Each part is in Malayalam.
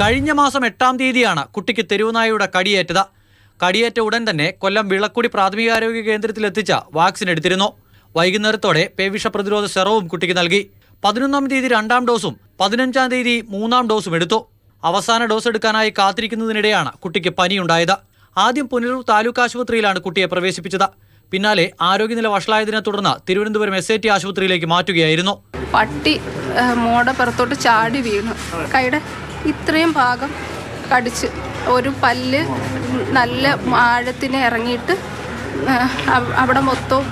കഴിഞ്ഞ മാസം 8-ാം തീയതിയാണ് കുട്ടിക്ക് തെരുവുനായയുടെ കടിയേറ്റത്. കടിയേറ്റ ഉടൻ തന്നെ കൊല്ലം വിളക്കുടി പ്രാഥമികാരോഗ്യ കേന്ദ്രത്തിൽ എത്തിച്ച വാക്സിൻ എടുത്തിരുന്നു. വൈകുന്നേരത്തോടെ പേവിഷ പ്രതിരോധ സെറവും കുട്ടിക്ക് നൽകി. 11-ാം തീയതി 2-ാം ഡോസും 15-ാം തീയതി 3-ാം ഡോസും എടുത്തു. അവസാന ഡോസ് എടുക്കാനായി കാത്തിരിക്കുന്നതിനിടെയാണ് കുട്ടിക്ക് പനിയുണ്ടായത്. ആദ്യം പുനലൂർ താലൂക്ക് ആശുപത്രിയിലാണ് കുട്ടിയെ പ്രവേശിപ്പിച്ചത്. പിന്നാലെ ആരോഗ്യനില വഷളായതിനെ തുടർന്ന് തിരുവനന്തപുരം SAT ആശുപത്രിയിലേക്ക് മാറ്റുകയായിരുന്നു. പട്ടി മോടെ പുറത്തോട്ട് ചാടി വീണു. കൈയുടെ ഇത്രയും ഭാഗം കടിച്ച് ഒരു പല്ല് നല്ല ആഴത്തിന് ഇറങ്ങിയിട്ട് അവിടെ മൊത്തം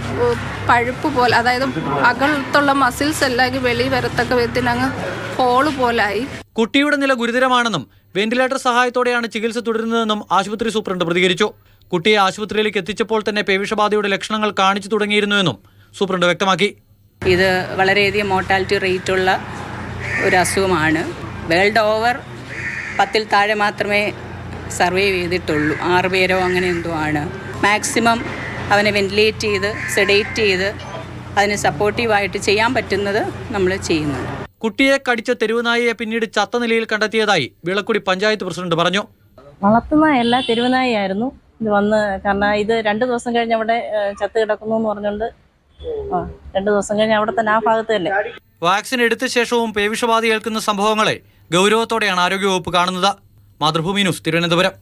പഴുപ്പ് പോലെ, അതായത് അകത്തുള്ള മസിൽസ് എല്ലാം വെളി വരത്തക്ക വിധത്തിന് അങ്ങ് ഹോള് പോലായി. കുട്ടിയുടെ നില ഗുരുതരമാണെന്നും വെന്റിലേറ്റർ സഹായത്തോടെയാണ് ചികിത്സ തുടരുന്നതെന്നും ആശുപത്രി സൂപ്രണ്ട് പ്രതികരിച്ചു. കുട്ടിയെ ആശുപത്രിയിലേക്ക് എത്തിച്ചപ്പോൾ തന്നെ പേവിഷബാധയുടെ ലക്ഷണങ്ങൾ കാണിച്ചു തുടങ്ങിയിരുന്നുവെന്നും സൂപ്രണ്ട് വ്യക്തമാക്കി. ഇത് വളരെയധികം മോർട്ടാലിറ്റി റേറ്റുള്ള ഒരു അസുഖമാണ്. വേൾഡ് ഓവർ 10-ൽ താഴെ മാത്രമേ സർവൈവ് ചെയ്തിട്ടുള്ളൂ. 6 പേരോ അങ്ങനെ എന്തോ ആണ്. മാക്സിമം അവനെ വെന്റിലേറ്റ് ചെയ്ത് സെഡേറ്റ് ചെയ്ത് അതിന് സപ്പോർട്ടീവായിട്ട് ചെയ്യാൻ പറ്റുന്നത് നമ്മൾ ചെയ്യുന്നു. കുട്ടിയെ കടിച്ച തെരുവുനായയെ പിന്നീട് ചത്ത നിലയിൽ കണ്ടെത്തിയതായി വിളക്കുടി പഞ്ചായത്ത് പ്രസിഡന്റ് പറഞ്ഞു. വളർത്തുന്ന എല്ലാ തെരുവുനായായിരുന്നു ഇത് വന്ന്. കാരണം ഇത് 2 ദിവസം കഴിഞ്ഞ് അവിടെ ചത്ത് കിടക്കുന്നു എന്ന് പറഞ്ഞുകൊണ്ട് 2 ദിവസം കഴിഞ്ഞ് അവിടെ തന്നെ ആ ഭാഗത്ത് തന്നെ. വാക്സിൻ എടുത്ത ശേഷവും പേവിഷബാധ ഏൽക്കുന്ന സംഭവങ്ങളെ ഗൗരവത്തോടെയാണ് ആരോഗ്യവകുപ്പ് കാണുന്നത്. മാതൃഭൂമി ന്യൂസ്, തിരുവനന്തപുരം.